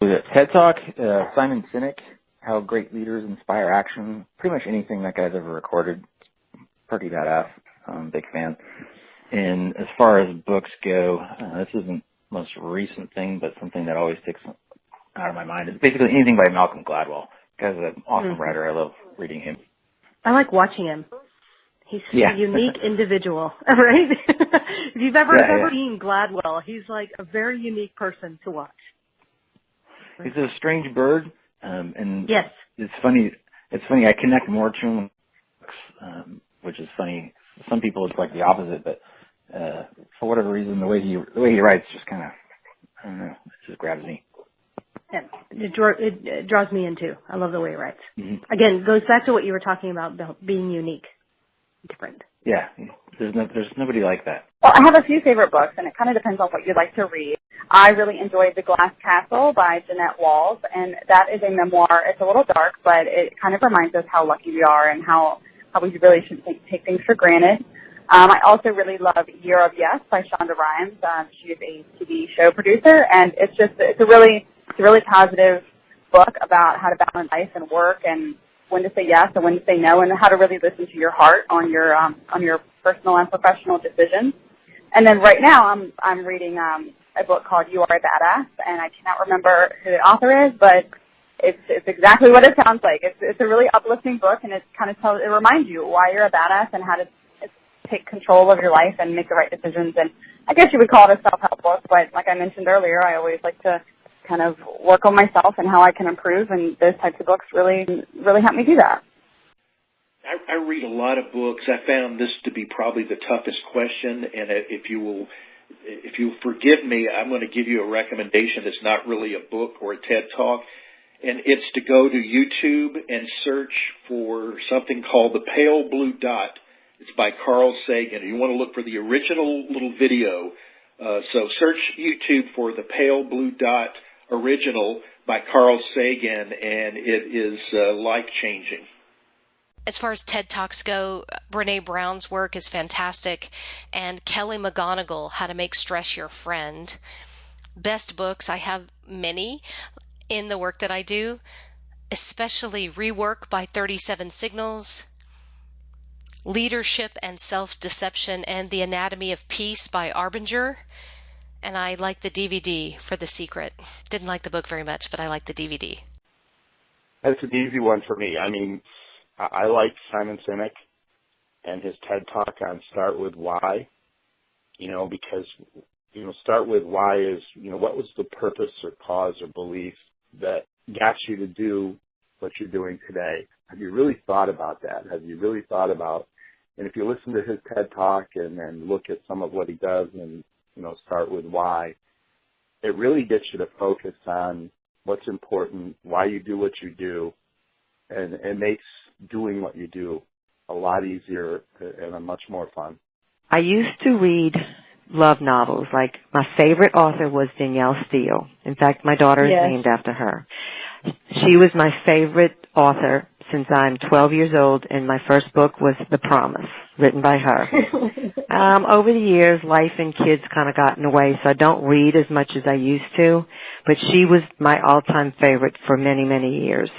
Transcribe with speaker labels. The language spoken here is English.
Speaker 1: Was it TED Talk, Simon Sinek, How Great Leaders Inspire Action. Pretty much anything that guy's ever recorded. Pretty badass. Big fan. And as far as books go, this isn't the most recent thing, but something that always sticks out of my mind is basically anything by Malcolm Gladwell. Guy's an awesome writer. I love reading him.
Speaker 2: I like watching him. He's a unique individual, right? If you've ever seen Gladwell, he's like a very unique person to watch.
Speaker 1: He's a strange bird, and
Speaker 2: yes,
Speaker 1: it's funny. I connect more to him, which is funny. Some people it's like the opposite, but for whatever reason, the way he writes just kind of, I don't know, it just grabs me.
Speaker 2: Yeah, it draws me in too. I love the way he writes.
Speaker 1: Mm-hmm.
Speaker 2: Again, goes back to what you were talking about being unique, different.
Speaker 1: Yeah, there's nobody like that.
Speaker 3: Well, I have a few favorite books, and it kind of depends on what you'd like to read. I really enjoyed The Glass Castle by Jeanette Walls, and that is a memoir. It's a little dark, but it kind of reminds us how lucky we are and how we really shouldn't take things for granted. I also really love Year of Yes by Shonda Rhimes. She is a TV show producer, and it's a really positive book about how to balance life and work and when to say yes and when to say no, and how to really listen to your heart on your personal and professional decisions. And then right now I'm reading a book called You Are a Badass, and I cannot remember who the author is, but it's exactly what it sounds like. It's a really uplifting book, and it reminds you why you're a badass and how to take control of your life and make the right decisions. And I guess you would call it a self-help book, but like I mentioned earlier, I always like to kind of work on myself and how I can improve, and those types of books really help me do that.
Speaker 4: I read a lot of books. I found this to be probably the toughest question, and if you forgive me, I'm going to give you a recommendation that's not really a book or a TED Talk, and it's to go to YouTube and search for something called The Pale Blue Dot. It's by Carl Sagan. You want to look for the original little video, so search YouTube for The Pale Blue Dot original by Carl Sagan, and it is life-changing.
Speaker 5: As far as TED Talks go, Brene Brown's work is fantastic, and Kelly McGonigal, How to Make Stress Your Friend. Best books, I have many in the work that I do, especially Rework by 37 Signals, Leadership and Self-Deception and the Anatomy of Peace by Arbinger, and I like the DVD for The Secret. Didn't like the book very much, but I like the DVD.
Speaker 6: That's an easy one for me. I mean, I like Simon Sinek and his TED Talk on Start With Why, because, Start With Why is, what was the purpose or cause or belief that got you to do what you're doing today? Have you really thought about that? Have you really thought about, and if you listen to his TED Talk and then look at some of what he does and, Start With Why, it really gets you to focus on what's important, why you do what you do, and it makes doing what you do a lot easier and much more fun.
Speaker 7: I used to read love novels. Like, my favorite author was Danielle Steele. In fact, my daughter is named after her. She was my favorite author since I'm 12 years old, and my first book was The Promise, written by her. Over the years, life and kids kind of got in the way, so I don't read as much as I used to, but she was my all-time favorite for many, many years.